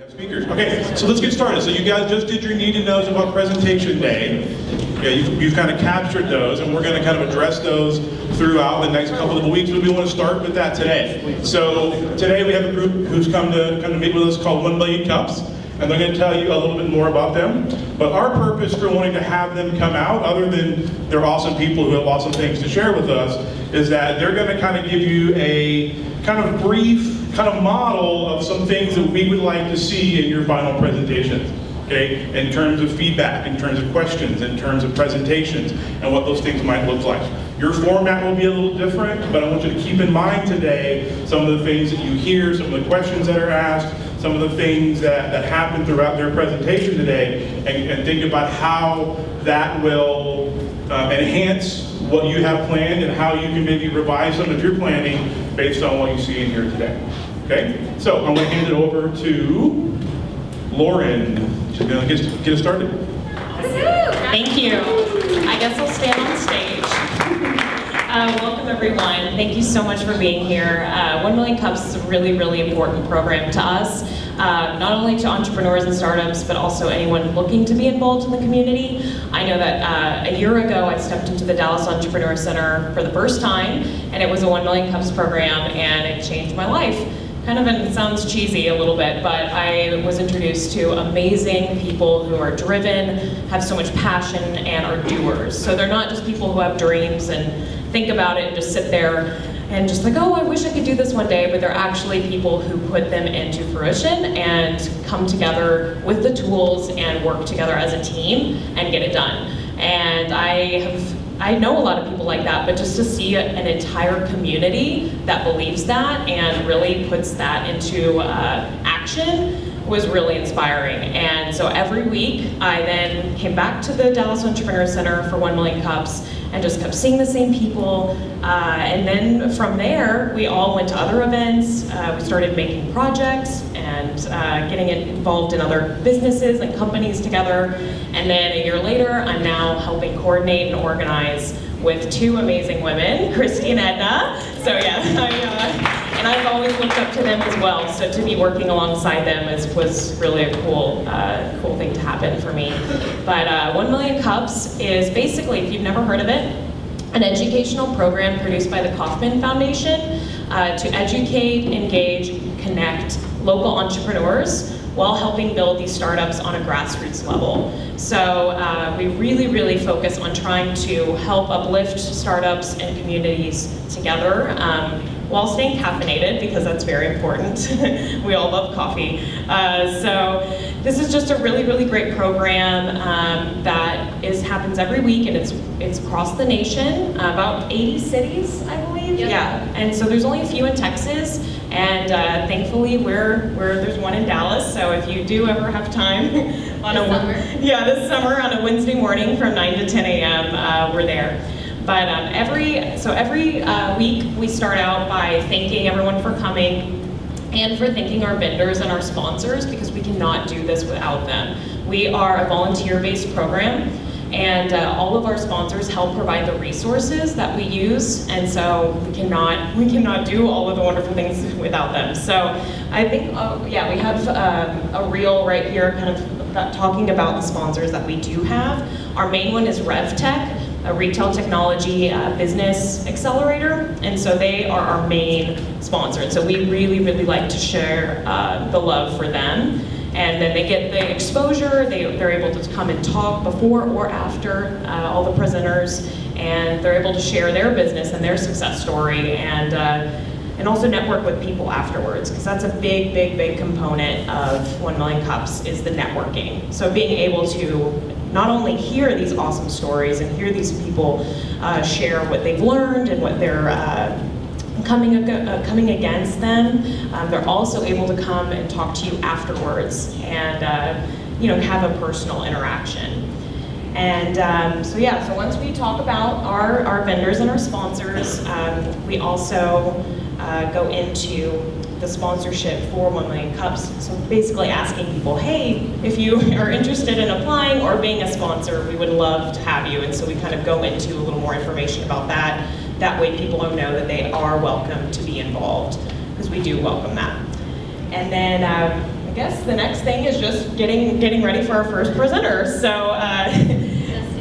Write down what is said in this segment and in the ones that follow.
Speakers. Okay, so let's get started. So you guys just did your need to knows about presentation day. Okay, you've kind of captured those, and we're going to kind of address those throughout the next couple of weeks. But we want to start with that today. So today we have a group who's come to meet with us called 1 Million Cups, and they're going to tell you a little bit more about them. But our purpose for wanting to have them come out, other than they're awesome people who have awesome things to share with us, is that they're going to kind of give you a kind of brief kind of model of some things that we would like to see in your final presentations, okay? In terms of feedback, in terms of questions, in terms of presentations, and what those things might look like. Your format will be a little different, but I want you to keep in mind today some of the things that you hear, some of the questions that are asked, some of the things that happen throughout their presentation today, and think about how that will enhance what you have planned and how you can maybe revise some of your planning based on what you see in here today. Okay? So I'm going to hand it over to Lauren. She's going to get us started. Thank you. I guess I'll stand on stage. Welcome everyone. Thank you so much for being here. 1 Million Cups is a really, really important program to us. Not only to entrepreneurs and startups, but also anyone looking to be involved in the community. I know that a year ago I stepped into the Dallas Entrepreneur Center for the first time, and it was a 1 Million Cups program, and it changed my life. Kind of, and it sounds cheesy a little bit, but I was introduced to amazing people who are driven, have so much passion, and are doers. So they're not just people who have dreams and think about it and just sit there and just like, oh, I wish I could do this one day, but they're actually people who put them into fruition and come together with the tools and work together as a team and get it done. And I know a lot of people like that, but just to see an entire community that believes that and really puts that into action was really inspiring. And so every week I then came back to the Dallas Entrepreneur Center for 1 Million Cups and just kept seeing the same people. And then from there, we all went to other events. We started making projects and getting involved in other businesses and companies together. And then a year later, I'm now helping coordinate and organize with 2 amazing women, Christy and Edna. So yeah, and I've always looked up to them as well. So to be working alongside them was really a cool thing to happen for me. But 1 Million Cups is basically, if you've never heard of it, an educational program produced by the Kauffman Foundation to educate, engage, connect local entrepreneurs while helping build these startups on a grassroots level. So we really, really focus on trying to help uplift startups and communities together while staying caffeinated, because that's very important. We all love coffee. So this is just a really, really great program that happens every week, and it's across the nation, about 80 cities, I believe. Yep. Yeah, and so there's only a few in Texas, and thankfully there's one in Dallas. So if you do ever have time on this summer on a Wednesday morning from 9 to 10 a.m., we're there. But every week we start out by thanking everyone for coming and for thanking our vendors and our sponsors, because we cannot do this without them. We are a volunteer-based program, and all of our sponsors help provide the resources that we use, and so we cannot do all of the wonderful things without them. So I think, we have a reel right here kind of talking about the sponsors that we do have. Our main one is RevTech, a retail technology business accelerator, and so they are our main sponsor. And so we really, really like to share the love for them. And then they get the exposure, they're able to come and talk before or after all the presenters, and they're able to share their business and their success story, and also network with people afterwards, because that's a big, big, big component of 1 Million Cups is the networking. So being able to not only hear these awesome stories and hear these people share what they've learned and what they're coming against them, they're also able to come and talk to you afterwards and have a personal interaction. And so once we talk about our vendors and our sponsors, we also go into the sponsorship for 1 Million Cups. So basically asking people, hey, if you are interested in applying or being a sponsor, we would love to have you. And so we kind of go into a little more information about that. That way people know that they are welcome to be involved, because we do welcome that. And then guess the next thing is just getting ready for our first presenter. So,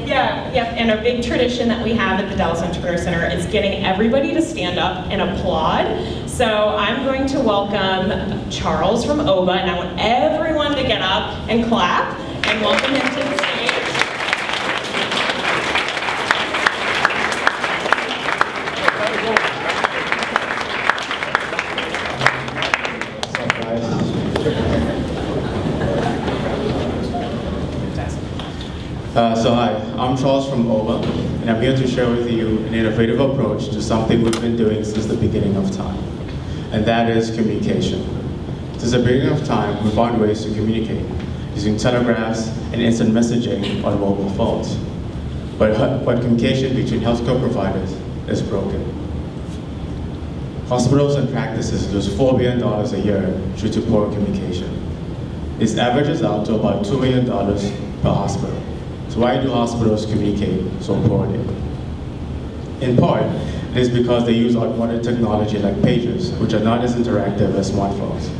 and a big tradition that we have at the Dallas Entrepreneur Center is getting everybody to stand up and applaud. So I'm going to welcome Charles from Obaa, and I want everyone to get up and clap and welcome him to the stage. So hi, I'm Charles from Obaa, and I'm here to share with you an innovative approach to something we've been doing since the beginning of time, and that is communication. Since the beginning of time, we found ways to communicate using telegraphs and instant messaging on mobile phones. But communication between healthcare providers is broken. Hospitals and practices lose $4 billion a year due to poor communication. This averages out to about $2 million per hospital. So why do hospitals communicate so poorly? In part, it is because they use outmoded technology like pagers, which are not as interactive as smartphones.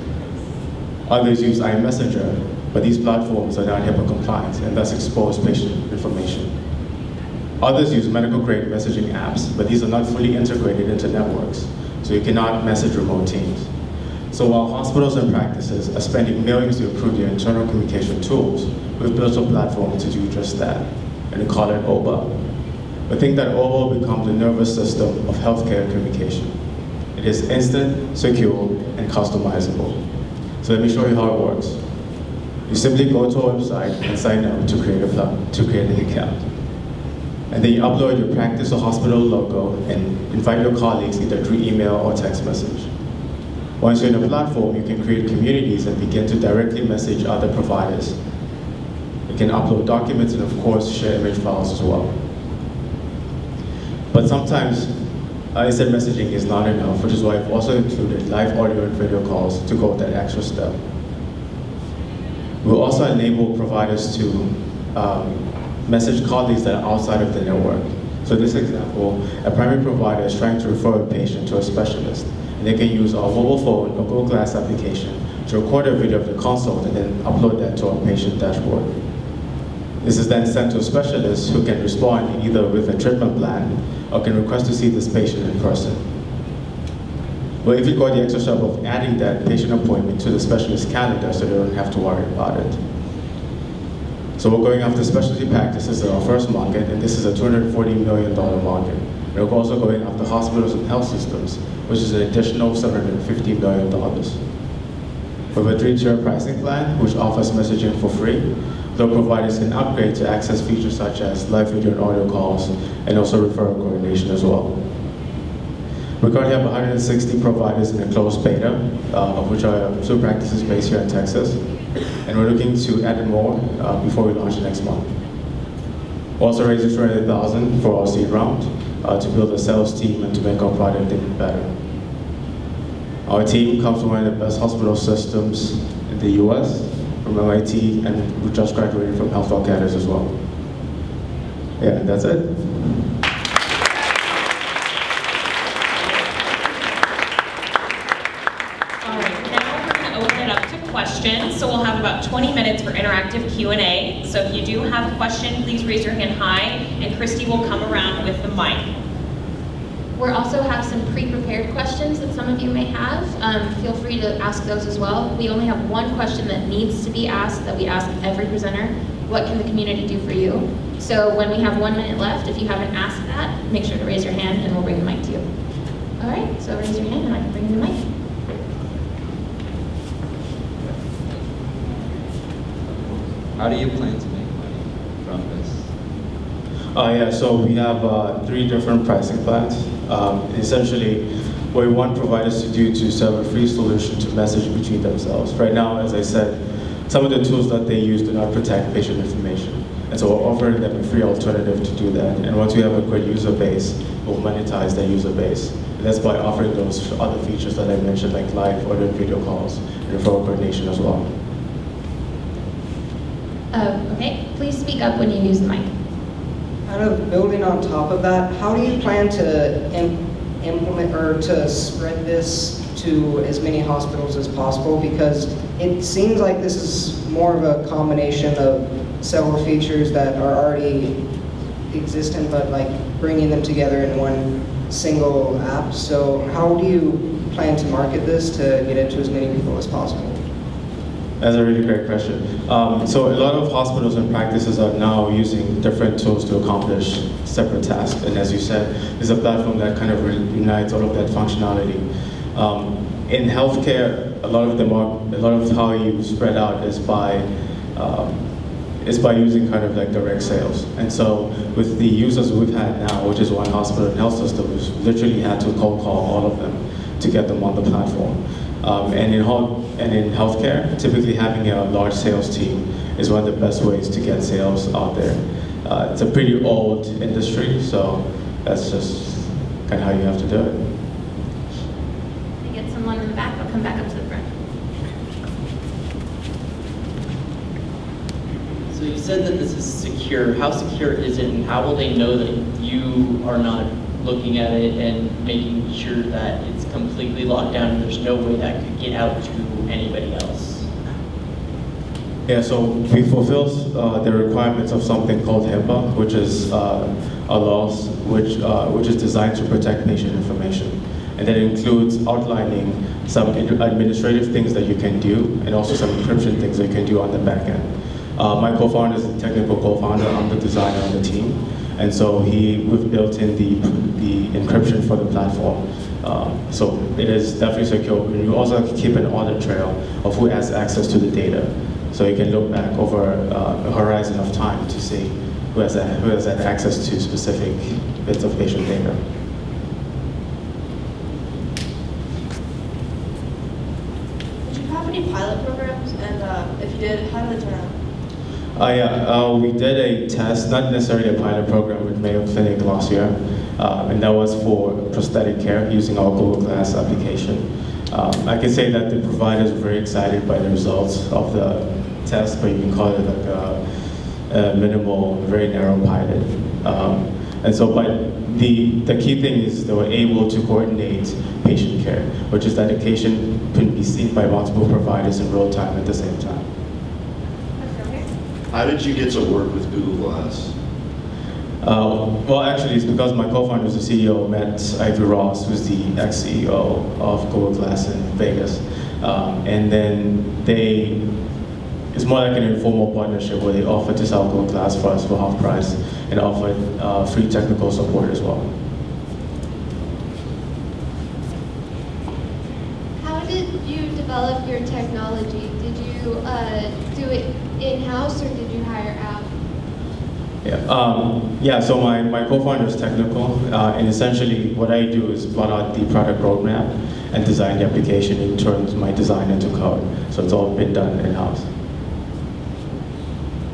Others use iMessenger, but these platforms are not HIPAA compliant and thus expose patient information. Others use medical-grade messaging apps, but these are not fully integrated into networks, so you cannot message remote teams. So while hospitals and practices are spending millions to improve their internal communication tools, we've built a platform to do just that, and we call it Obaa. We think that Obaa will become the nervous system of healthcare communication. It is instant, secure, and customizable. So let me show you how it works. You simply go to our website and sign up to create an account. And then you upload your practice or hospital logo and invite your colleagues either through email or text message. Once you're in the platform, you can create communities and begin to directly message other providers. You can upload documents and of course share image files as well. But sometimes instant messaging is not enough, which is why I've also included live audio and video calls to go that extra step. We'll also enable providers to message colleagues that are outside of the network. So this example, a primary provider is trying to refer a patient to a specialist. They can use our mobile phone or Google Glass application to record a video of the consult and then upload that to our patient dashboard. This is then sent to a specialist who can respond either with a treatment plan or can request to see this patient in person. We'll even go the extra step of adding that patient appointment to the specialist calendar so they don't have to worry about it. So we're going after specialty practices in our first market, and this is a $240 million market. We're also going after hospitals and health systems, which is an additional $750 million. We have a 3-tier pricing plan, which offers messaging for free, though providers can upgrade to access features such as live video and audio calls, and also referral coordination as well. We currently have 160 providers in a closed beta, of which are 2 practices based here in Texas, and we're looking to add more before we launch next month. We're also raising $300,000 for our seed round, to build a sales team and to make our product even better. Our team comes from one of the best hospital systems in the US, from MIT, and we just graduated from Health Campus as well. Yeah, that's it. All right, now we're going to open it up to questions. So we'll have about 20 minutes for interactive Q&A. So if you do have a question, please raise your hand high, and Christy will come around with the mic. We also have some pre-prepared questions that some of you may have. Feel free to ask those as well. We only have one question that needs to be asked that we ask every presenter. What can the community do for you? So when we have 1 minute left, if you haven't asked that, make sure to raise your hand and we'll bring the mic to you. All right, so raise your hand and I can bring you the mic. How do you plan to make money from this? Yeah, so we have 3 different pricing plans. Essentially, what we want providers to do to serve a free solution to message between themselves. Right now, as I said, some of the tools that they use do not protect patient information. And so we're offering them a free alternative to do that. And once we have a great user base, we'll monetize that user base. And that's by offering those other features that I mentioned, like live audio and video calls and referral coordination as well. Okay, please speak up when you use the mic. Kind of building on top of that, how do you plan to implement or to spread this to as many hospitals as possible? Because it seems like this is more of a combination of several features that are already existent, but like bringing them together in one single app. So how do you plan to market this to get it to as many people as possible? That's a really great question. So a lot of hospitals and practices are now using different tools to accomplish separate tasks. And as you said, it's a platform that kind of unites all of that functionality. In healthcare, a lot of how you spread out is by using kind of like direct sales. And so with the users we've had now, which is one hospital and health system, we've literally had to cold call all of them to get them on the platform. And in healthcare, typically having a large sales team is one of the best ways to get sales out there. It's a pretty old industry, so that's just kind of how you have to do it. I get someone in the back, I'll come back up to the front. So you said that this is secure. How secure is it, and how will they know that you are not looking at it and making sure that it's completely locked down and there's no way that could get out to anybody else? Yeah, so we fulfill the requirements of something called HIPAA, which is a law which is designed to protect patient information. And that includes outlining some administrative things that you can do and also some encryption things that you can do on the back end. My co-founder is the technical co-founder, I'm the designer on the team. And so we've built in the encryption for the platform. So it is definitely secure. And you also keep an audit trail of who has access to the data. So you can look back over a horizon of time to see who has had access to specific bits of patient data. Did you have any pilot programs? And if you did, how did it turn out? We did a test, not necessarily a pilot program with Mayo Clinic last year, and that was for prosthetic care using our Google Glass application. I can say that the providers were very excited by the results of the test, but you can call it like a minimal, very narrow pilot. And so, but the key thing is they were able to coordinate patient care, which is that the patient can be seen by multiple providers in real time at the same time. How did you get to work with Google Glass? Well, actually, it's because my co-founder was the CEO, met Ivy Ross, who's the ex-CEO of Google Glass in Vegas. And then it's more like an informal partnership where they offered to sell Google Glass for us for half price and offered free technical support as well. How did you develop your technology? Did you do it in-house or did you hire out? Yeah, so my co-founder is technical, and essentially what I do is plot out the product roadmap and design the application and turn my design into code. So it's all been done in-house.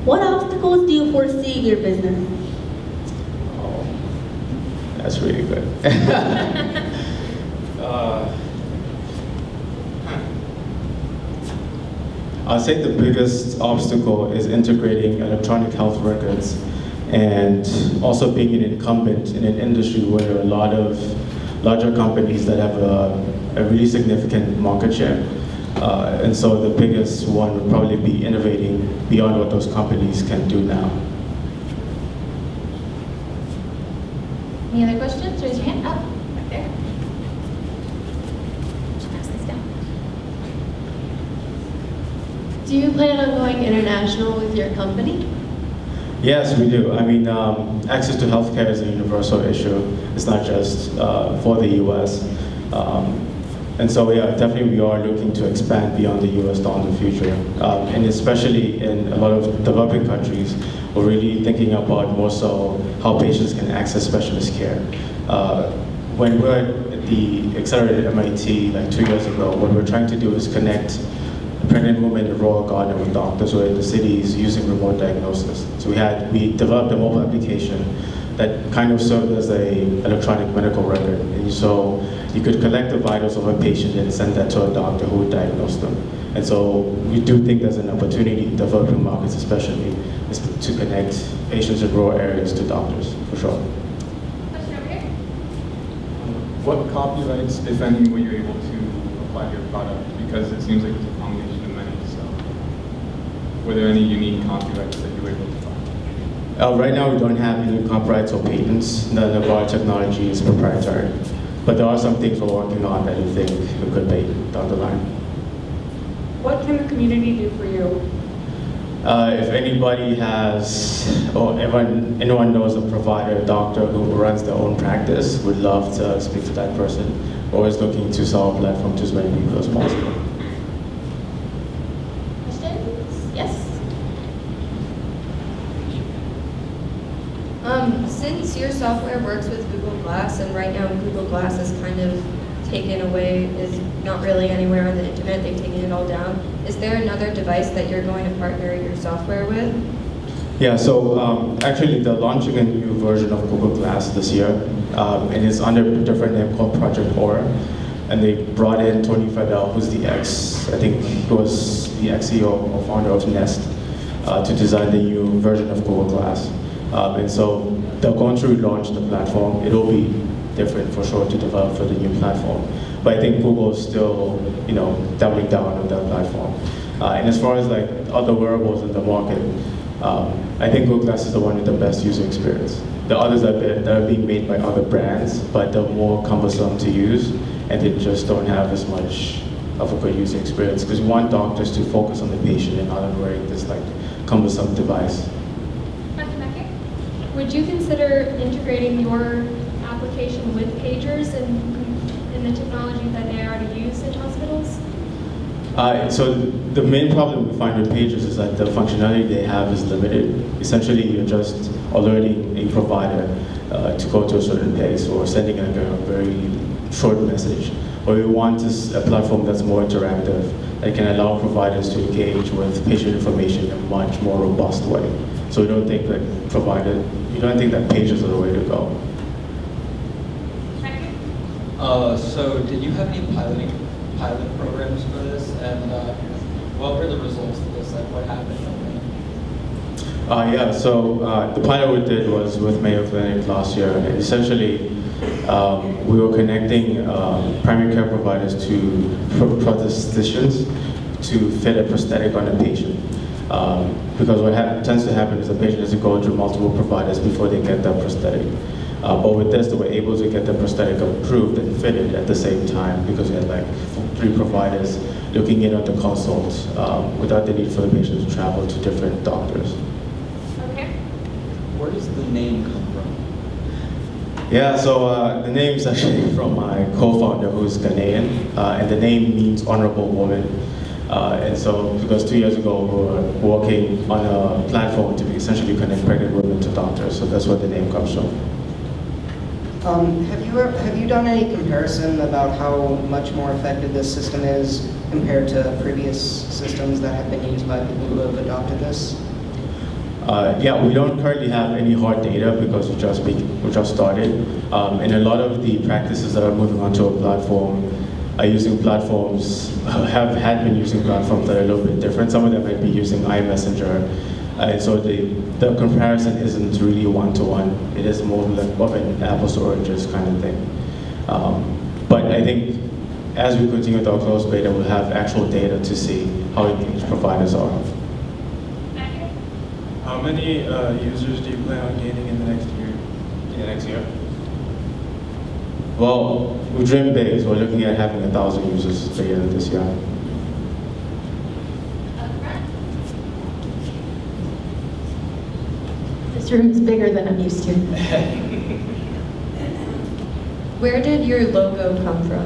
What obstacles do you foresee in your business? Oh, that's really good. I'd say the biggest obstacle is integrating electronic health records and also being an incumbent in an industry where there are a lot of larger companies that have a really significant market share. And so the biggest one would probably be innovating beyond what those companies can do now. Any other questions? Raise your hand up, right there. Pass this down. Do you plan on going international with your company? Yes, we do. I mean, access to healthcare is a universal issue. It's not just for the US. And so, yeah, definitely we are looking to expand beyond the US down the future. And especially in a lot of developing countries, we're really thinking about more so how patients can access specialist care. When we're at the Accelerated MIT like 2 years ago, what we're trying to do is connect pregnant women in rural Ghana with doctors who are in the cities using remote diagnosis. So we developed a mobile application that kind of served as a electronic medical record. And so you could collect the vitals of a patient and send that to a doctor who would diagnose them. And so we do think there's an opportunity in developing markets especially is to connect patients in rural areas to doctors, for sure. Question over here. What copyrights, if any, were you able to apply to your product? Because it seems like it's a combination of many. So, were there any unique copyrights that you were able to find? Right now, we don't have any copyrights or patents. None of our technology is proprietary. But there are some things we're working on that we think we could make down the line. What can the community do for you? If anybody has, or anyone knows a provider, a doctor who runs their own practice, would love to speak to that person. We're always looking to sell a platform to as many people as possible. Questions? Yes? Since your software works with Google Glass, and right now Google Glass is kind of taken away, is not really anywhere on the internet, they've taken it all down, is there another device that you're going to partner your software with? Yeah, so actually they're launching a new version of Google Glass this year, and it's under a different name called Project Aura. And they brought in Tony Fadell, who's the I think he was the ex-CEO or founder of Nest, to design the new version of Google Glass. And so they're going to relaunch the platform. It'll be different for sure to develop for the new platform. But I think Google is still, doubling down on that platform. And as far as like other wearables in the market, I think Google Glass is the one with the best user experience. The others that are being made by other brands, but they're more cumbersome to use, and they just don't have as much of a good user experience. Because we want doctors to focus on the patient and not on wearing this like cumbersome device. Would you consider integrating your application with pagers and the technology that they already use in hospitals? So the main problem we find with pagers is that the functionality they have is limited. Essentially, you're just alerting a provider to go to a certain place or sending a very short message. What we want is a platform that's more interactive, that can allow providers to engage with patient information in a much more robust way. So we don't think that pagers are the way to go. So did you have any pilot programs for this, and what were the results of this? Like, what happened? Yeah, so the pilot we did was with Mayo Clinic last year, and essentially we were connecting primary care providers to prostheticians to fit a prosthetic on a patient. Because what tends to happen is the patient has to go through multiple providers before they get their prosthetic. But with this, they were able to get the prosthetic approved and fitted at the same time because we had like 3 providers looking in at the consult without the need for the patient to travel to different doctors. Okay. Where does the name come from? Yeah, so the name is actually from my co-founder, who's Ghanaian, and the name means honorable woman. And so, because 2 years ago we were working on a platform to essentially connect pregnant women to doctors, so that's where the name comes from. Have you done any comparison about how much more effective this system is compared to previous systems that have been used by people who have adopted this? Yeah, we don't currently have any hard data because we just started, and a lot of the practices that are moving onto a platform are using platforms, had been using platforms that are a little bit different. Some of them might be using iMessenger, and so the comparison isn't really one-to-one. It is more like of an apples to oranges kind of thing. But I think as we continue with our closed beta, we'll have actual data to see how engaged providers are. How many users do you plan on gaining in the next year? Well, we dream big, so we're looking at having 1,000 users by the end of this year. This room is bigger than I'm used to. Where did your logo come from?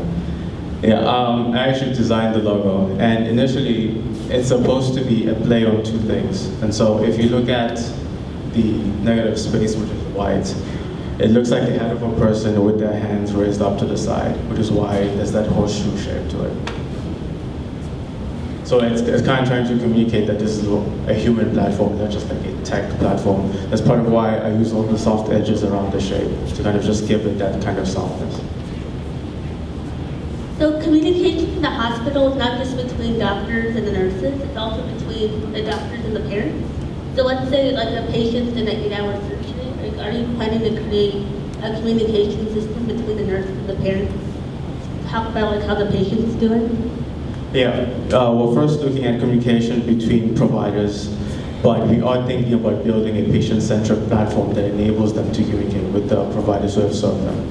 Yeah, I actually designed the logo, and initially it's supposed to be a play on 2 things. And so if you look at the negative space, which is white, it looks like the head of a person with their hands raised up to the side, which is why there's that horseshoe shape to it. So it's kind of trying to communicate that this is a human platform, not just like a tech platform. That's part of why I use all the soft edges around the shape, to kind of just give it that kind of softness. So communication in the hospital is not just between doctors and the nurses, it's also between the doctors and the parents. So let's say like a patient's in an 8-hour surgery, like, are you planning to create a communication system between the nurses and the parents? talk about like how the patient's doing? Yeah, we're first looking at communication between providers, but we are thinking about building a patient-centric platform that enables them to communicate with the providers who have served them.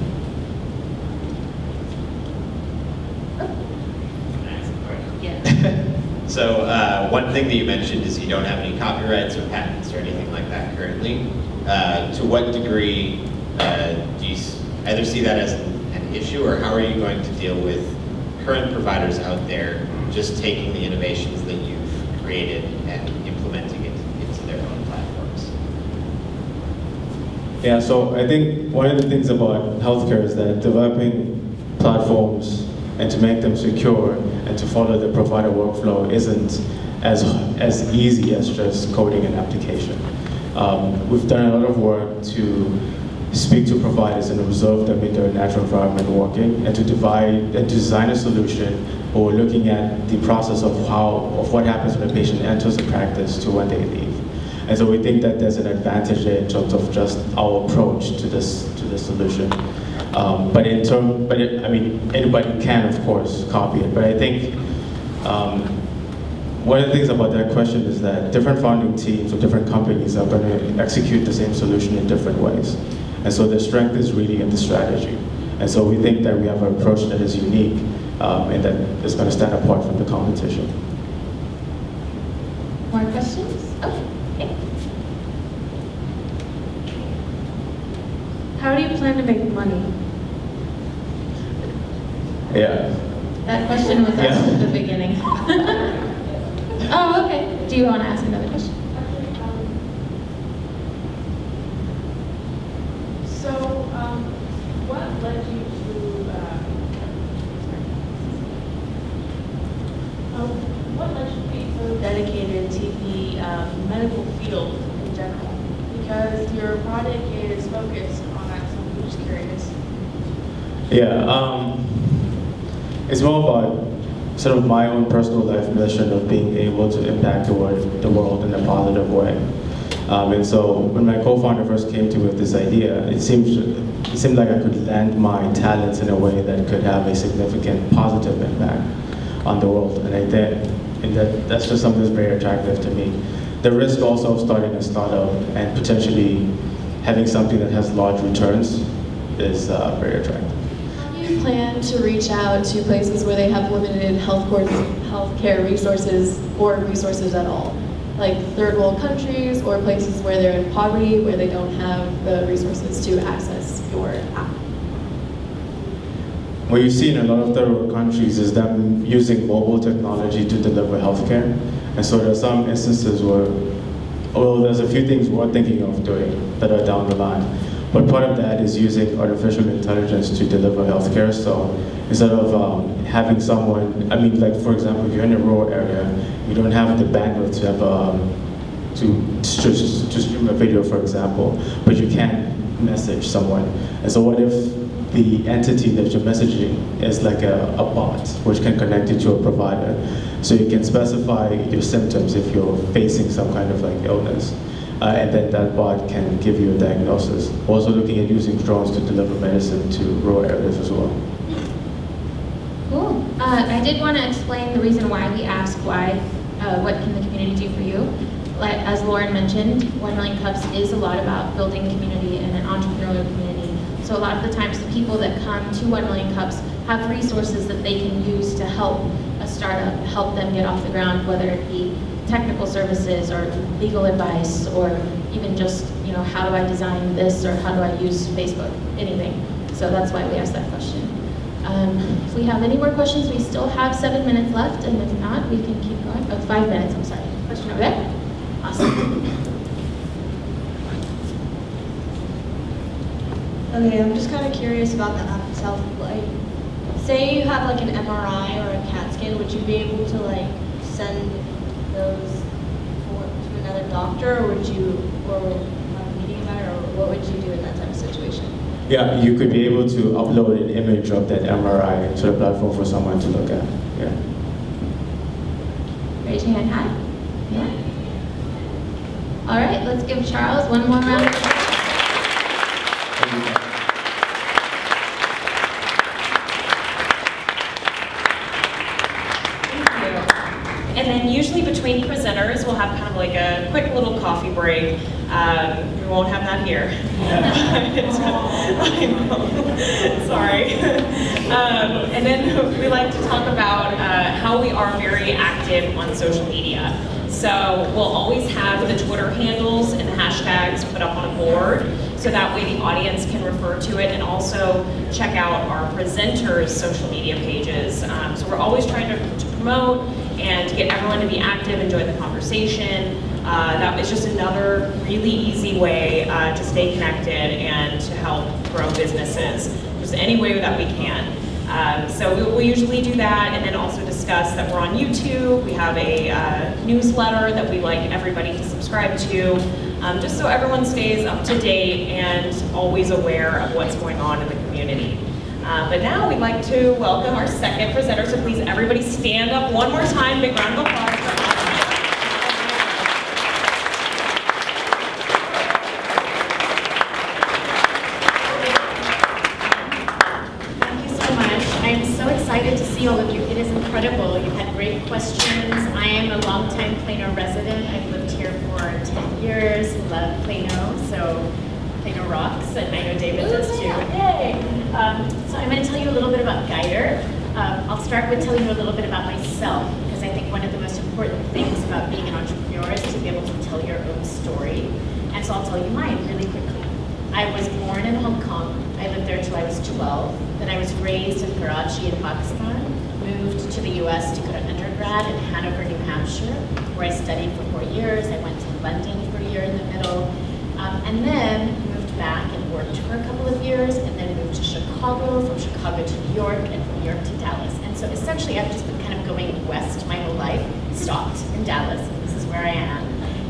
So one thing that you mentioned is you don't have any copyrights or patents or anything like that currently. To what degree do you either see that as an issue, or how are you going to deal with current providers out there just taking the innovations that you've created and implementing it into their own platforms? Yeah, so I think one of the things about healthcare is that developing platforms and to make them secure and to follow the provider workflow isn't as easy as just coding an application. We've done a lot of work to speak to providers and observe them in their natural environment working, and to design a solution where we're looking at the process of what happens when a patient enters the practice to when they leave. And so we think that there's an advantage there in terms of just our approach to this solution. I mean, anybody can, of course, copy it. But I think one of the things about that question is that different founding teams or different companies are going to execute the same solution in different ways. And so the strength is really in the strategy. And so we think that we have an approach that is unique and that is going to stand apart from the competition. More questions? Oh, okay. How do you plan to make money? Yeah. That question was asked at the beginning. Oh, okay. Do you want to ask another question? So, what led you to, what led you to be so dedicated to the medical field in general? Because your project is focused on that, so I'm just curious. Yeah, it's more about sort of my own personal life mission of being able to impact the world in a positive way. And so when my co-founder first came to me with this idea, it seemed like I could lend my talents in a way that could have a significant positive impact on the world. And that's just something that's very attractive to me. The risk also of starting a startup and potentially having something that has large returns is very attractive. Do you plan to reach out to places where they have limited healthcare resources or resources at all? Like third world countries or places where they're in poverty, where they don't have the resources to access your app? What you see in a lot of third world countries is them using mobile technology to deliver healthcare. And so there are some instances where, well, there's a few things we're thinking of doing that are down the line. But part of that is using artificial intelligence to deliver healthcare. So instead of having someone, I mean, like for example, if you're in a rural area, you don't have the bandwidth to have to stream a video, for example, but you can message someone. And so what if the entity that you're messaging is like a bot, which can connect you to a provider. So you can specify your symptoms if you're facing some kind of like illness. And then that bot can give you a diagnosis. Also looking at using drones to deliver medicine to rural areas as well. Cool. I did want to explain the reason why we ask what can the community do for you. Like, as Lauren mentioned, 1 Million Cups is a lot about building community and an entrepreneurial community. So a lot of the times the people that come to 1 Million Cups have resources that they can use to help a startup, help them get off the ground, whether it be technical services or legal advice or even just, how do I design this or how do I use Facebook, anything. So that's why we asked that question. If we have any more questions, we still have 7 minutes left, and if not, we can keep going. Oh, 5 minutes, I'm sorry. Question over there? Awesome. Okay, I'm just kind of curious about the app itself. Like, say you have like an MRI or a CAT scan, would you be able to like send those to another doctor, or would you, or have a meeting about it, or what would you do in that type of situation? Yeah, you could be able to upload an image of that MRI to the platform for someone to look at. Yeah. Raise your hand high. Yeah. All right, let's give Charles one more round of applause. usually between presenters, we'll have kind of like a quick little coffee break. We won't have that here. I know. Sorry. And then we like to talk about how we are very active on social media. So we'll always have the Twitter handles and the hashtags put up on a board, so that way the audience can refer to it and also check out our presenters' social media pages. So we're always trying to promote and to get everyone to be active and join the conversation. That is just another really easy way to stay connected and to help grow businesses, just any way that we can. So we'll usually do that, and then also discuss that we're on YouTube. We have a newsletter that we like everybody to subscribe to, just so everyone stays up to date and always aware of what's going on in the community. But now we'd like to welcome our second presenter, so please everybody stand up one more time. Big round of applause for Obaa. I'm so excited to see all of you. It is incredible. You've had great questions. I am a longtime Plano resident. I've lived here for 10 years. Love Plano, so Plano rocks, and I know David does too. Yay! So I'm going to tell you a little bit about Guidrr. I'll start with telling you a little bit about myself, because I think one of the most important things about being an entrepreneur is to be able to tell your own story. And so I'll tell you mine really quickly. I was born in Hong Kong. I lived there till I was 12. Then I was raised in Karachi in Pakistan, moved to the US to go to undergrad in Hanover, New Hampshire, where I studied for 4 years. I went to London for a year in the middle, and then moved back and worked for a couple of years, and then moved to Chicago, from Chicago to New York, and from New York to Dallas. And so essentially I've just been kind of going west my whole life, stopped in Dallas, and this is where I am.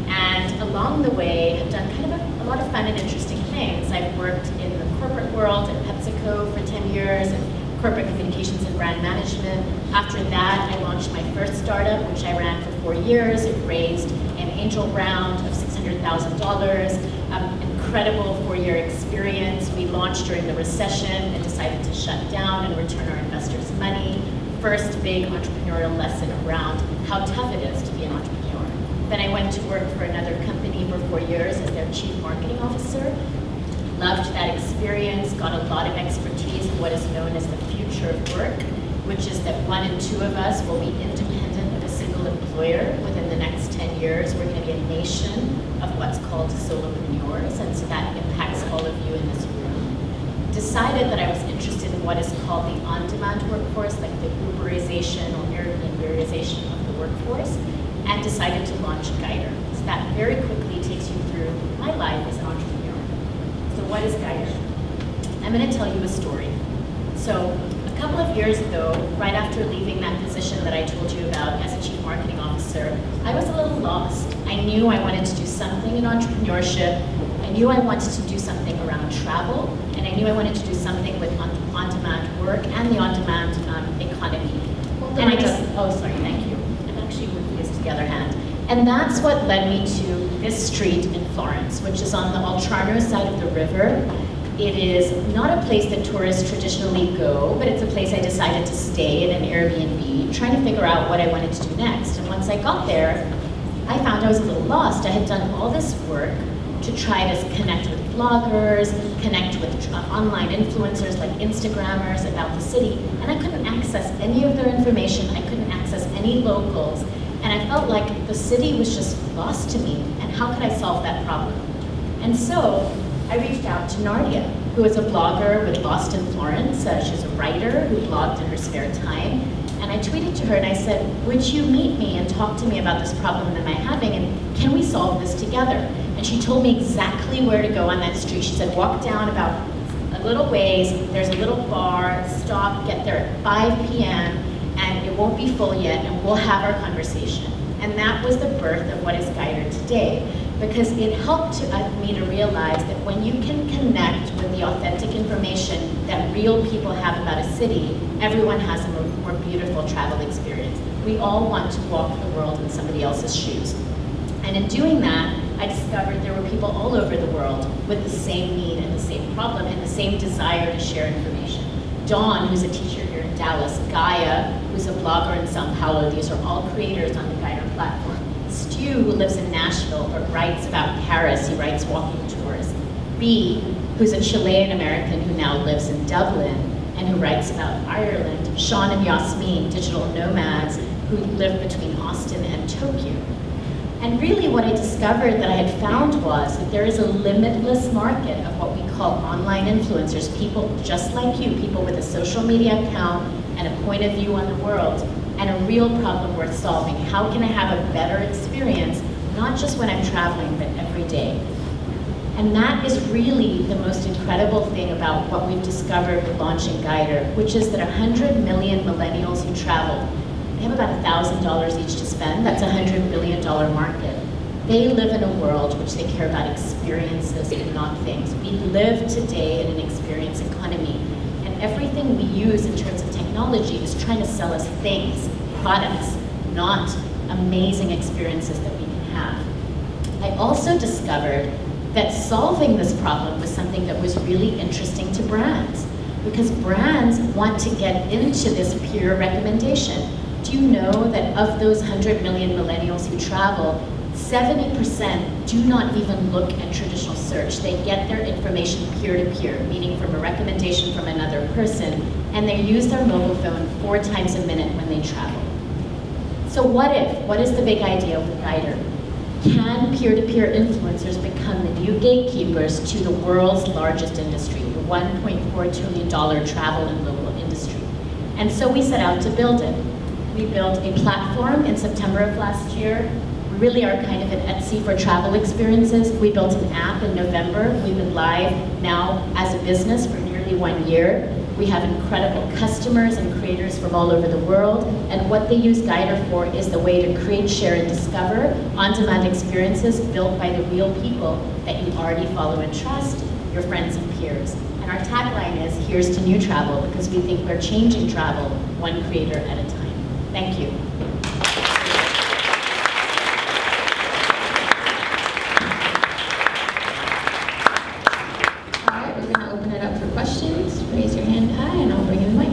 And along the way, I've done kind of a lot of fun and interesting things. I've worked in the corporate world at PepsiCo for 10 years, and corporate communications and brand management. After that, I launched my first startup, which I ran for 4 years. It raised an angel round of $600,000. Incredible 4-year experience. We launched during the recession and decided to shut down and return our investors' money. First big entrepreneurial lesson around how tough it is to be an entrepreneur. Then I went to work for another company for 4 years as their chief marketing officer. Loved that experience, got a lot of expertise in what is known as the future of work, which is that 1 in 2 of us will be independent of a single employer within the next 10 years. We're going to be a nation of what's called solopreneurs, and so that impacts all of you in this room. Decided that I was interested in what is called the on-demand workforce, like the Uberization or Airbnb-ization of the workforce, and decided to launch Guidrr. So that very quickly takes you through my life as an entrepreneur. So what is Guidrr? I'm going to tell you a story. So a couple of years ago, right after leaving that position that I told you about as a chief marketing officer, I was a little lost. I knew I wanted to do something in entrepreneurship. I knew I wanted to do something around travel, and I knew I wanted to do something with on-demand work and the on-demand economy. And I just, oh, sorry, thank you. I'm actually moving this to the other hand. And that's what led me to this street in Florence, which is on the Oltrarno side of the river. It is not a place that tourists traditionally go, but it's a place I decided to stay in an Airbnb, trying to figure out what I wanted to do next. And once I got there, I found I was a little lost. I had done all this work to try to connect with bloggers, connect with online influencers like Instagrammers about the city, and I couldn't access any of their information. I couldn't access any locals, and I felt like the city was just lost to me, and how could I solve that problem? And so I reached out to Nardia, who is a blogger with Lost in Florence. She's a writer who blogged in her spare time. And I tweeted to her and I said, would you meet me and talk to me about this problem that I'm having, and can we solve this together? And she told me exactly where to go on that street. She said, walk down about a little ways, there's a little bar, stop, get there at 5 p.m., and it won't be full yet, and we'll have our conversation. And that was the birth of what is Guidrr today, because it helped me to realize that when you can connect with the authentic information that real people have about a city, everyone has a more beautiful travel experience. We all want to walk the world in somebody else's shoes. And in doing that, I discovered there were people all over the world with the same need and the same problem and the same desire to share information. Dawn, who's a teacher here in Dallas, Gaia, who's who's a blogger in Sao Paulo. These are all creators on the Guidrr platform. Stu, who lives in Nashville but writes about Paris, he writes walking tours. B, who's a Chilean American who now lives in Dublin and who writes about Ireland. Sean and Yasmin, digital nomads who live between Austin and Tokyo. And really what I discovered that I had found was that there is a limitless market of what we call online influencers, people just like you, people with a social media account and a point of view on the world, and a real problem worth solving. How can I have a better experience, not just when I'm traveling, but every day? And that is really the most incredible thing about what we've discovered with launching Guidrr, which is that 100 million millennials who travel, they have about $1,000 each to spend. That's a $100 billion market. They live in a world which they care about experiences and not things. We live today in an experience economy, and everything we use in terms of technology is trying to sell us things, products, not amazing experiences that we can have. I also discovered that solving this problem was something that was really interesting to brands, because brands want to get into this peer recommendation. Do you know that of those 100 million millennials who travel, 70% do not even look at traditional search. They get their information peer-to-peer, meaning from a recommendation from another person, and they use their mobile phone 4 times a minute when they travel. So what if? What is the big idea with Guidrr? Can peer-to-peer influencers become the new gatekeepers to the world's largest industry, the $1.4 trillion travel and local industry? And so we set out to build it. We built a platform in September of last year. We really are kind of an Etsy for travel experiences. We built an app in November. We've been live now as a business for nearly 1 year. We have incredible customers and creators from all over the world. And what they use Guidrr for is the way to create, share, and discover on-demand experiences built by the real people that you already follow and trust, your friends and peers. And our tagline is, here's to new travel, because we think we're changing travel one creator at a time. Thank you. All right, we're going to open it up for questions. Raise your hand high and I'll bring you the mic.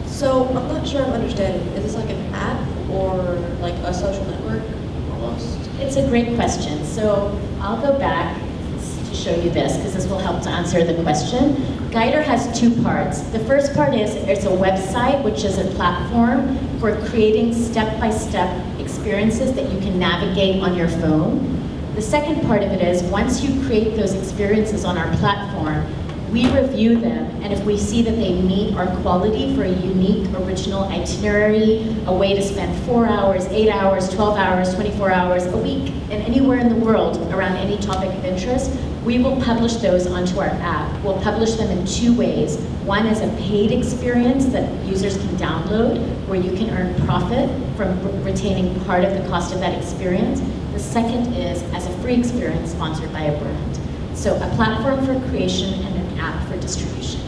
So I'm not sure I'm understanding. Is this like an app or like a social network almost? It's a great question. So I'll go back to show you this, because this will help to answer the question. Guidrr has 2 parts. The first part is it's a website, which is a platform for creating step-by-step experiences that you can navigate on your phone. The second part of it is once you create those experiences on our platform, we review them, and if we see that they meet our quality for a unique, original itinerary, a way to spend 4 hours, 8 hours, 12 hours, 24 hours, a week, and anywhere in the world around any topic of interest, we will publish those onto our app. We'll publish them in 2 ways. One is a paid experience that users can download, where you can earn profit from retaining part of the cost of that experience. The second is as a free experience sponsored by a brand. So a platform for creation and an app for distribution.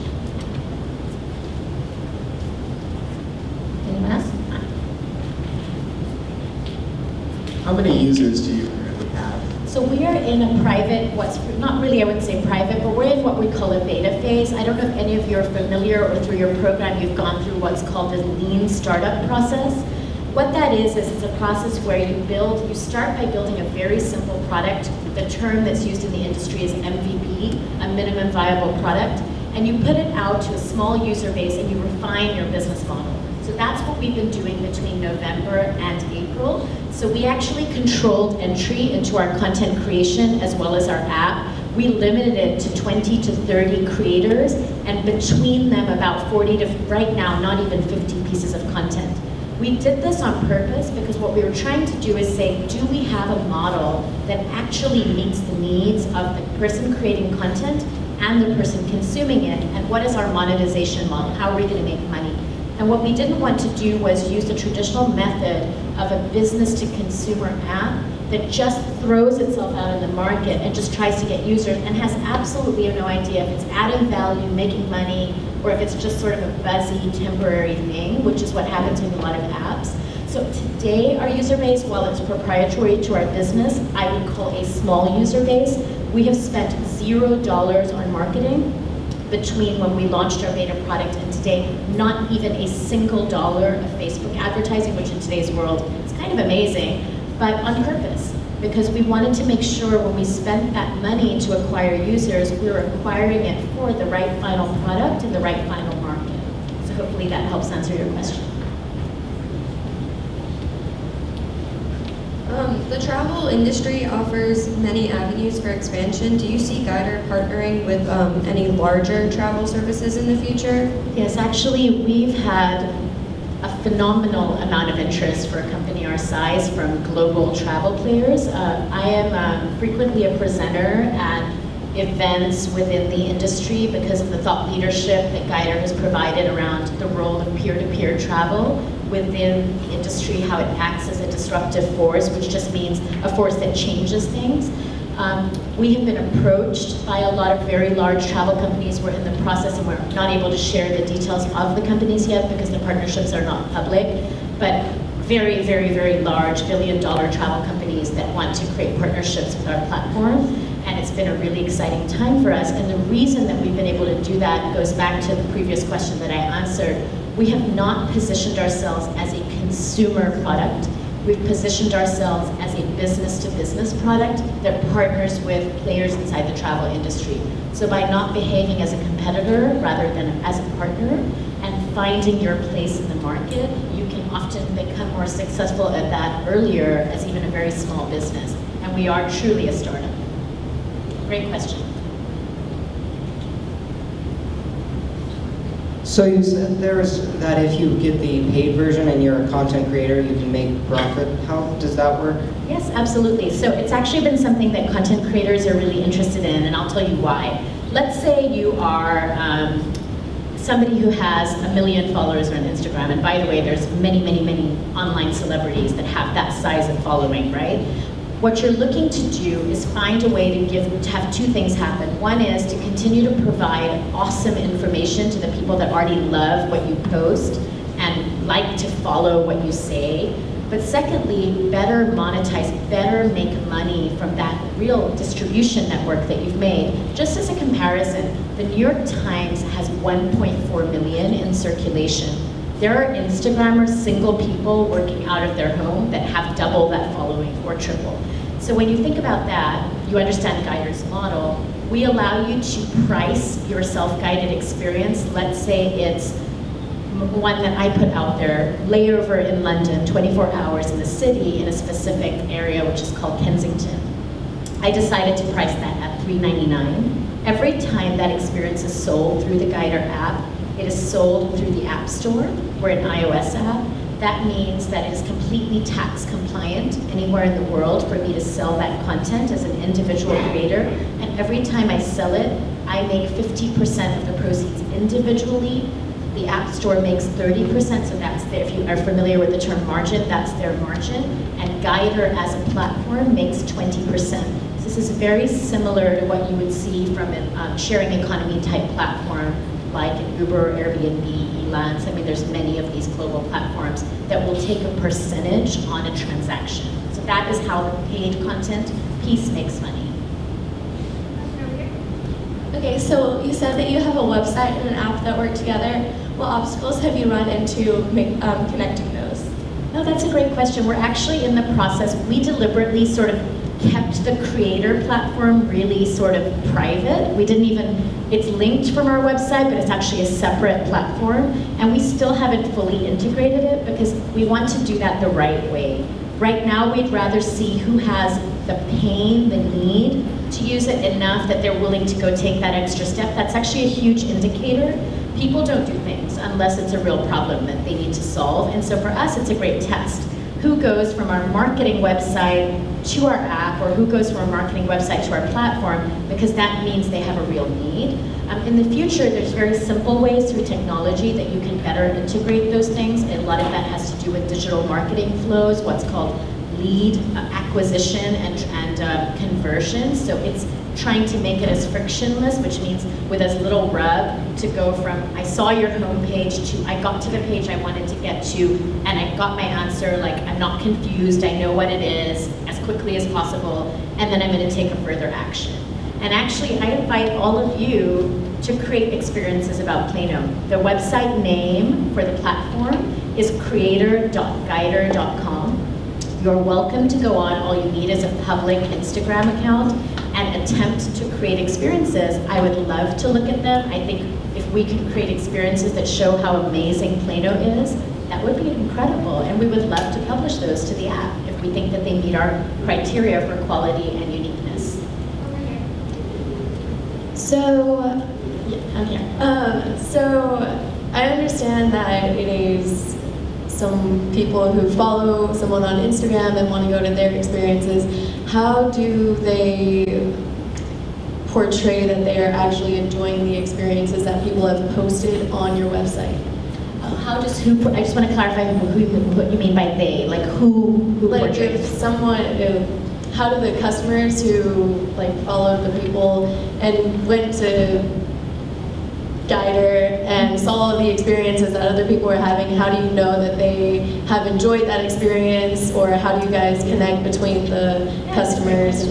Anyone else? How many users do you currently have? So we are in a private, not really, I wouldn't say private, but we're in what we call a beta phase. I don't know if any of you are familiar or through your program you've gone through what's called the lean startup process. What that is it's a process where you start by building a very simple product. The term that's used in the industry is MVP, a minimum viable product, and you put it out to a small user base and you refine your business model. So that's what we've been doing between November and April. So we actually controlled entry into our content creation as well as our app. We limited it to 20 to 30 creators, and between them about 40 to, right now, not even 50 pieces of content. We did this on purpose because what we were trying to do is say, do we have a model that actually meets the needs of the person creating content and the person consuming it, and what is our monetization model? How are we going to make money? And what we didn't want to do was use the traditional method of a business-to-consumer app that just throws itself out in the market and just tries to get users and has absolutely no idea if it's adding value, making money, or if it's just sort of a buzzy, temporary thing, which is what happens with a lot of apps. So today, our user base, while it's proprietary to our business, I would call a small user base. We have spent $0 on marketing between when we launched our beta product and today, not even a single dollar of Facebook advertising, which in today's world is kind of amazing, but on purpose. Because we wanted to make sure when we spent that money to acquire users, we were acquiring it for the right final product and the right final market. So hopefully that helps answer your question. The travel industry offers many avenues for expansion. Do you see Guidrr partnering with any larger travel services in the future? Yes, actually, we've had a phenomenal amount of interest for a company our size from global travel players. I am frequently a presenter at events within the industry because of the thought leadership that Guidrr has provided around the role of peer-to-peer travel within the industry, how it acts as a disruptive force, which just means a force that changes things. We have been approached by a lot of very large travel companies. We're in the process and we're not able to share the details of the companies yet because the partnerships are not public, but very, very, very large billion-dollar travel companies that want to create partnerships with our platform. And it's been a really exciting time for us. And the reason that we've been able to do that goes back to the previous question that I answered. We have not positioned ourselves as a consumer product. We've positioned ourselves as a business-to-business product that partners with players inside the travel industry. So by not behaving as a competitor rather than as a partner and finding your place in the market, you can often become more successful at that earlier as even a very small business. And we are truly a startup. Great question. So you said there's that if you get the paid version and you're a content creator, you can make profit. How does that work? Yes, absolutely. So it's actually been something that content creators are really interested in, and I'll tell you why. Let's say you are somebody who has 1 million followers on Instagram, and by the way, there's many, many, many online celebrities that have that size of following, right? What you're looking to do is find a way to have two things happen. One is to continue to provide awesome information to the people that already love what you post and like to follow what you say. But secondly, better monetize, better make money from that real distribution network that you've made. Just as a comparison, the New York Times has 1.4 million in circulation. There are Instagrammers, single people working out of their home that have double that following or triple. So when you think about that, you understand Guidrr's model. We allow you to price your self-guided experience. Let's say it's one that I put out there, layover in London, 24 hours in the city in a specific area which is called Kensington. I decided to price that at $3.99. Every time that experience is sold through the Guidrr app, it is sold through the App Store. We're an iOS app. That means that it is completely tax compliant anywhere in the world for me to sell that content as an individual creator. And every time I sell it, I make 50% of the proceeds individually. The App Store makes 30%, so that's if you are familiar with the term margin, that's their margin. And Guidrr as a platform makes 20%. So this is very similar to what you would see from a sharing economy type platform like Uber, Airbnb, Elance. I mean, there's many of these global platforms that will take a percentage on a transaction. So that is how the paid content piece makes money. Okay, so you said that you have a website and an app that work together. What obstacles have you run into connecting those? No, that's a great question. We're actually in the process. We deliberately sort of kept the creator platform really sort of private. We didn't even, it's linked from our website, but it's actually a separate platform. And we still haven't fully integrated it because we want to do that the right way. Right now, we'd rather see who has the pain, the need to use it enough that they're willing to go take that extra step. That's actually a huge indicator. People don't do things unless it's a real problem that they need to solve. And so for us, it's a great test. Who goes from our marketing website to our app, or who goes from our marketing website to our platform, because that means they have a real need. In the future, there's very simple ways through technology that you can better integrate those things. And a lot of that has to do with digital marketing flows, what's called lead acquisition and conversion. So it's trying to make it as frictionless, which means with as little rub to go from I saw your homepage to I got to the page I wanted to get to and I got my answer, like I'm not confused, I know what it is, as quickly as possible, and then I'm going to take a further action. And actually, I invite all of you to create experiences about Plano. The website name for the platform is creator.guidrr.com. You're welcome to go on. All you need is a public Instagram account and attempt to create experiences. I would love to look at them. I think if we could create experiences that show how amazing Plano is, that would be incredible. And we would love to publish those to the app if we think that they meet our criteria for quality and uniqueness. So, I'm here. So I understand that it is some people who follow someone on Instagram and want to go to their experiences. How do they portray that they are actually enjoying the experiences that people have posted on your website? How does who? I just want to clarify what you mean by they. Like who Like portrays? if someone, how do the customers who like follow the people and went to Guidrr and saw all of the experiences that other people are having, how do you know that they have enjoyed that experience, or how do you guys connect between the customers?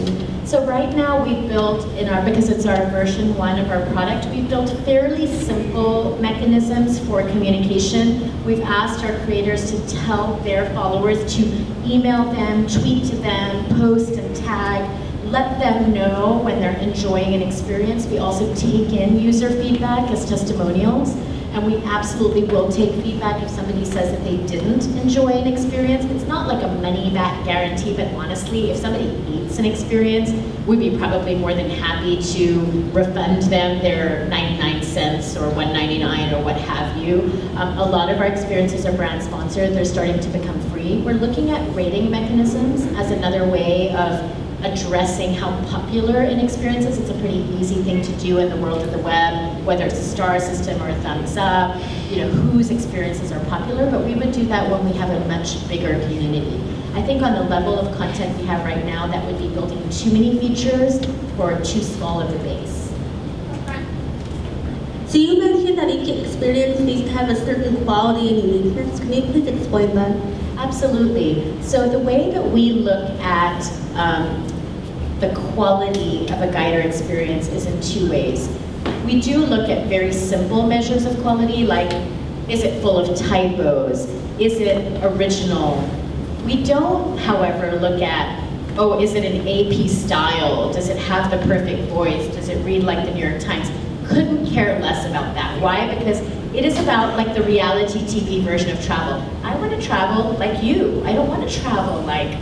So right now we've built because it's our version 1 of our product, we've built fairly simple mechanisms for communication. We've asked our creators to tell their followers to email them, tweet to them, post and tag, let them know when they're enjoying an experience. We also take in user feedback as testimonials, and we absolutely will take feedback if somebody says that they didn't enjoy an experience. It's not like a money-back guarantee, but honestly, if somebody hates an experience, we'd be probably more than happy to refund them their 99 cents or $1.99 or what have you. A lot of our experiences are brand sponsored. They're starting to become free. We're looking at rating mechanisms as another way of addressing how popular an experience is. It's a pretty easy thing to do in the world of the web, whether it's a star system or a thumbs up, whose experiences are popular, but we would do that when we have a much bigger community. I think on the level of content we have right now, that would be building too many features for too small of a base. So you mentioned that each experience needs to have a certain quality and uniqueness. Can you please explain that? Absolutely. So the way that we look at the quality of a Guidrr experience is in 2 ways. We do look at very simple measures of quality, like is it full of typos? Is it original? We don't, however, look at, is it an AP style? Does it have the perfect voice? Does it read like the New York Times? Couldn't care less about that. Why? Because it is about like the reality TV version of travel. I want to travel like you. I don't want to travel like,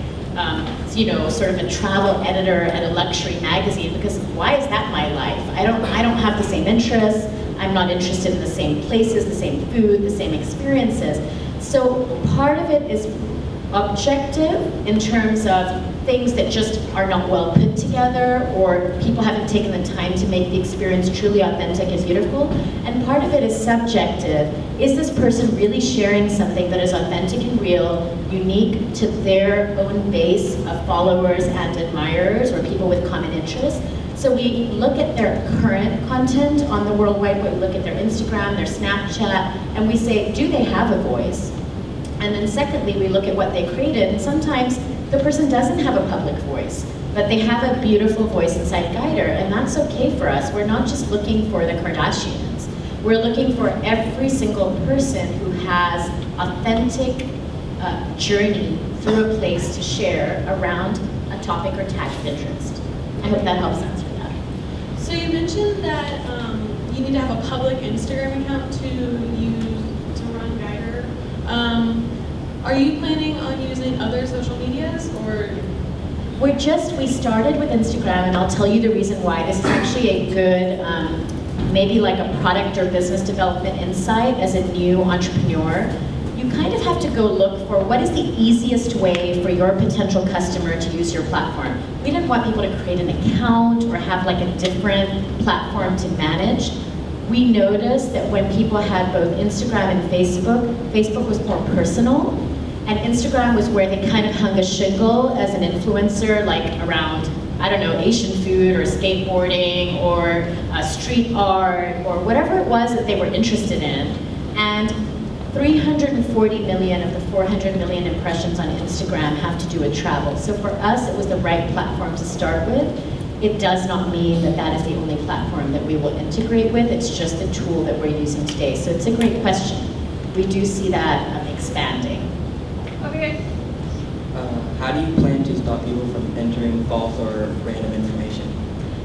sort of a travel editor at a luxury magazine, because why is that my life? I don't have the same interests. I'm not interested in the same places, the same food, the same experiences. So part of it is objective in terms of things that just are not well put together, or people haven't taken the time to make the experience truly authentic and beautiful. And part of it is subjective. Is this person really sharing something that is authentic and real, unique to their own base of followers and admirers, or people with common interests? So we look at their current content on the World Wide Web, we look at their Instagram, their Snapchat, and we say, do they have a voice? And then secondly, we look at what they created, and sometimes the person doesn't have a public voice, but they have a beautiful voice inside Guidrr, and that's okay for us. We're not just looking for the Kardashians. We're looking for every single person who has authentic journey through a place to share around a topic or tag of interest. I hope that helps answer that. So you mentioned that you need to have a public Instagram account to run Guidrr. Are you planning on using other social medias, or? We started with Instagram, and I'll tell you the reason why. This is actually a good, maybe like a product or business development insight as a new entrepreneur. You kind of have to go look for what is the easiest way for your potential customer to use your platform. We didn't want people to create an account or have like a different platform to manage. We noticed that when people had both Instagram and Facebook was more personal, and Instagram was where they kind of hung a shingle as an influencer, like around, I don't know, Asian food or skateboarding or street art or whatever it was that they were interested in. And 340 million of the 400 million impressions on Instagram have to do with travel. So for us, it was the right platform to start with. It does not mean that that is the only platform that we will integrate with. It's just the tool that we're using today. So it's a great question. We do see that expanding. Okay. How do you plan to stop people from entering false or random information?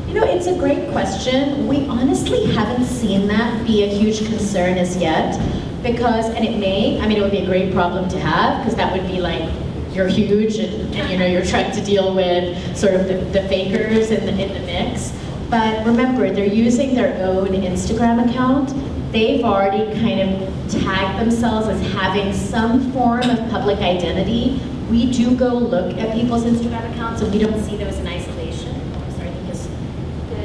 You know, it's a great question. We honestly haven't seen that be a huge concern as yet, because, and it may, I mean, it would be a great problem to have, because that would be like, you're huge and you know, you're trying to deal with sort of the fakers in the mix. But remember, they're using their own Instagram account. They've already kind of tagged themselves as having some form of public identity. We do go look at people's Instagram accounts, and we don't see those in isolation. Oh, I'm sorry, I think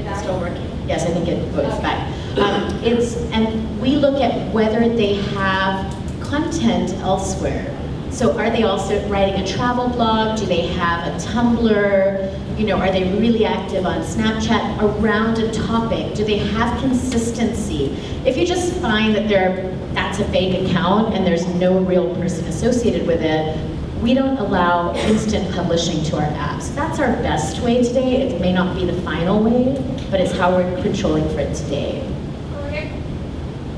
it's still working. Yes, I think it's back. And we look at whether they have content elsewhere. So are they also writing a travel blog? Do they have a Tumblr? You know, are they really active on Snapchat around a topic? Do they have consistency? If you just find that that's a fake account and there's no real person associated with it, we don't allow instant publishing to our apps. That's our best way today. It may not be the final way, but it's how we're controlling for it today.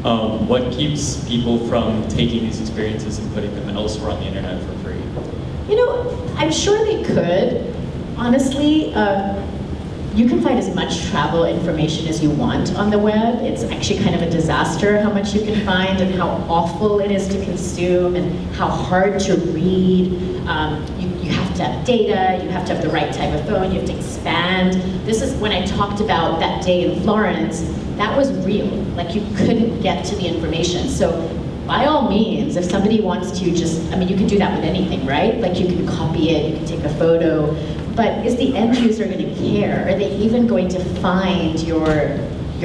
What keeps people from taking these experiences and putting them elsewhere on the internet for free? You know, I'm sure they could. Honestly, you can find as much travel information as you want on the web. It's actually kind of a disaster how much you can find and how awful it is to consume and how hard to read. You have to have data, you have to have the right type of phone, you have to expand. This is when I talked about that day in Florence, that was real. Like, you couldn't get to the information. So by all means, if somebody wants to just, I mean, you can do that with anything, right? Like, you can copy it, you can take a photo, but is the end user going to care? Are they even going to find your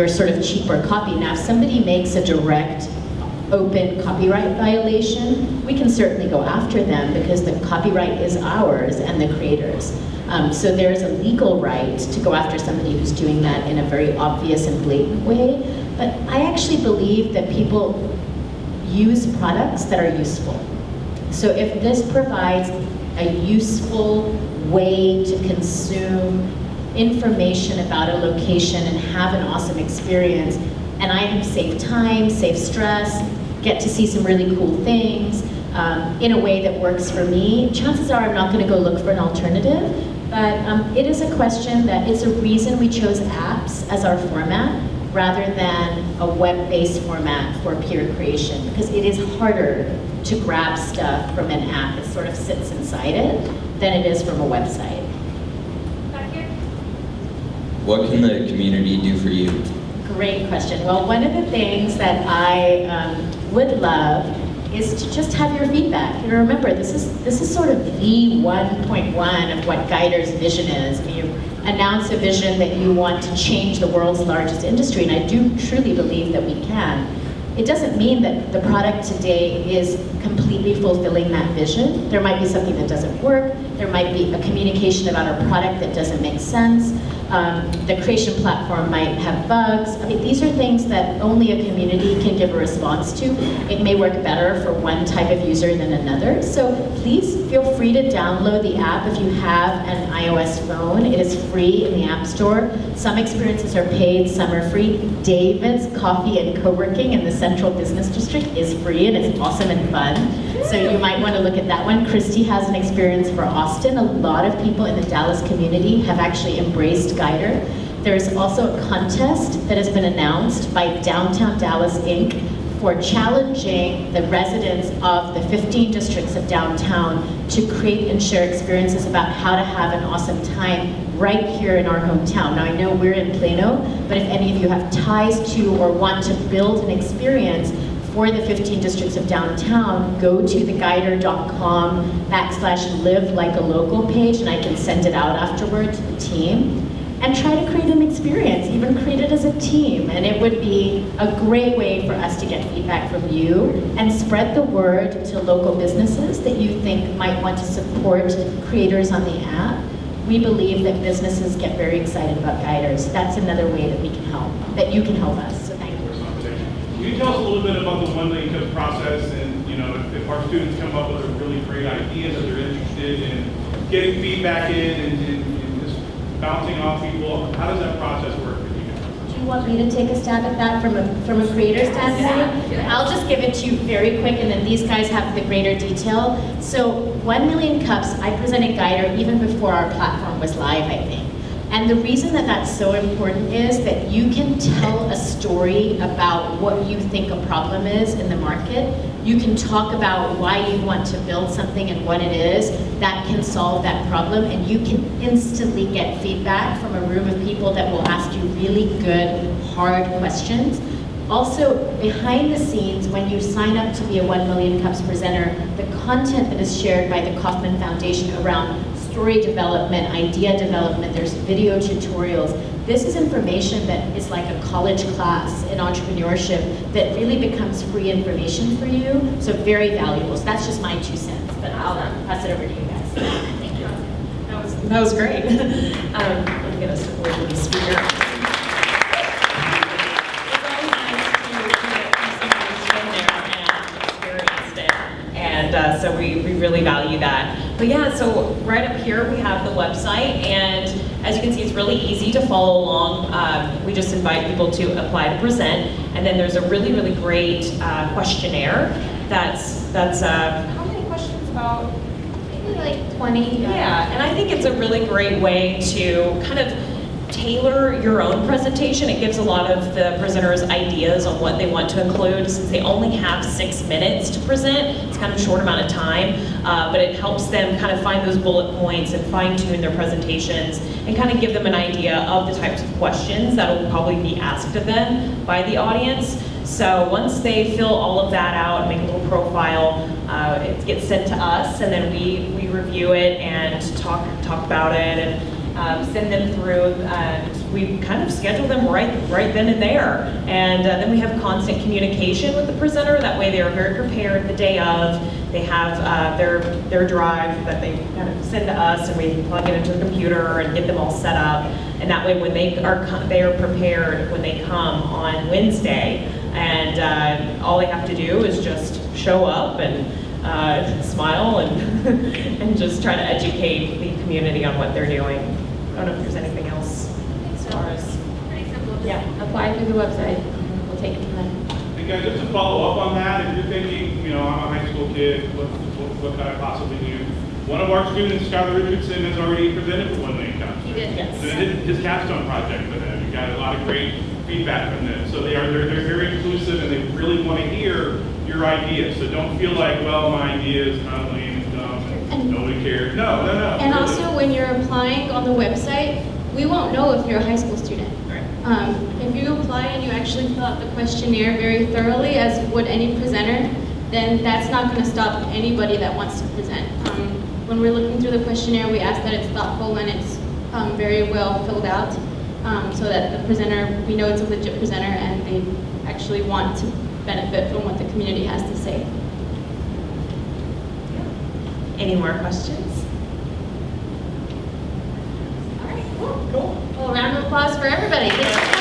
sort of cheaper copy? Now, if somebody makes a direct, open copyright violation, we can certainly go after them because the copyright is ours and the creators. So there's a legal right to go after somebody who's doing that in a very obvious and blatant way. But I actually believe that people use products that are useful. So if this provides a useful way to consume information about a location and have an awesome experience, and I save time, save stress, get to see some really cool things in a way that works for me, chances are I'm not going to go look for an alternative. But it is a question that it's a reason we chose apps as our format rather than a web-based format for peer creation, because it is harder to grab stuff from an app that sort of sits inside it than it is from a website. What can the community do for you? Great question. Well, one of the things that I would love is to just have your feedback. And remember, this is sort of the 1.1 of what Guidrr's vision is. I mean, you announce a vision that you want to change the world's largest industry, and I do truly believe that we can. It doesn't mean that the product today is completely fulfilling that vision. There might be something that doesn't work. There might be a communication about our product that doesn't make sense. The creation platform might have bugs. I mean, these are things that only a community can give a response to. It may work better for one type of user than another. So please feel free to download the app if you have an iOS phone. It is free in the App Store. Some experiences are paid, some are free. David's Coffee and Co-working in the Central Business District is free, and it's awesome and fun. So you might want to look at that one. Christy has an experience for Austin. A lot of people in the Dallas community have actually embraced Guidrr. There's also a contest that has been announced by Downtown Dallas Inc. for challenging the residents of the 15 districts of downtown to create and share experiences about how to have an awesome time right here in our hometown. Now, I know we're in Plano, but if any of you have ties to or want to build an experience for the 15 districts of downtown, go to the guidrr.com/live like a local page, and I can send it out afterward to the team. And try to create an experience, even create it as a team. And it would be a great way for us to get feedback from you and spread the word to local businesses that you think might want to support creators on the app. We believe that businesses get very excited about Guidrr. So that's another way that we can help, that you can help us. So thank you. Can you tell us a little bit about the 1 million cups process, and if our students come up with a really great idea that they're interested in getting feedback in and just bouncing off people? How does that process work with you guys? Do you want me to take a stab at that from a creator standpoint? Yeah. I'll just give it to you very quick, and then these guys have the greater detail. So 1 million cups, I presented Guidrr even before our platform was live, I think. And the reason that that's so important is that you can tell a story about what you think a problem is in the market. You can talk about why you want to build something and what it is that can solve that problem, and you can instantly get feedback from a room of people that will ask you really good, hard questions. Also, behind the scenes, when you sign up to be a 1 Million Cups presenter, the content that is shared by the Kauffman Foundation around story development, idea development, there's video tutorials. This is information that is like a college class in entrepreneurship that really becomes free information for you, so very valuable. So that's just my 2 cents, but I'll pass it over to you guys. Thank you. That was great. Let me get us to the speaker. And so we really value that. But yeah, so right up here we have the website, and as you can see, it's really easy to follow along. We just invite people to apply to present, and then there's a really, really great questionnaire that's how many questions about? Maybe like 20. Yeah, and I think it's a really great way to kind of tailor your own presentation. It gives a lot of the presenters ideas on what they want to include. Since they only have 6 minutes to present, it's kind of a short amount of time, but it helps them kind of find those bullet points and fine-tune their presentations and kind of give them an idea of the types of questions that will probably be asked of them by the audience. So once they fill all of that out and make a little profile, it gets sent to us, and then we review it and talk about it and send them through, and we kind of schedule them right then and there. And then we have constant communication with the presenter. That way they are very prepared the day of. They have their drive that they kind of send to us, and we can plug it into the computer and get them all set up. And that way when they are prepared when they come on Wednesday, and all they have to do is just show up and smile and, and just try to educate the community on what they're doing. I don't know if there's anything else as far as. Pretty simple. Just Yeah. apply through the website. We'll take it from there. And guys, just to follow up on that, if you're thinking, you know, I'm a high school kid, what could I possibly do? One of our students, Skylar Richardson, has already presented for 1 Million Cups. He did, yes. So his capstone project with them. We got a lot of great feedback from them. So they're very inclusive, and they really want to hear your ideas. So don't feel like, well, my idea is kind of lame and dumb and nobody cares. No. And really. also, when you're applying on the website, we won't know if you're a high school student. If you apply and you actually fill out the questionnaire very thoroughly, as would any presenter, then that's not going to stop anybody that wants to present. When we're looking through the questionnaire, we ask that it's thoughtful and it's very well filled out, so that the presenter, we know it's a legit presenter and they actually want to benefit from what the community has to say. Any more questions? All right, cool. Well, round of applause for everybody. Thank you.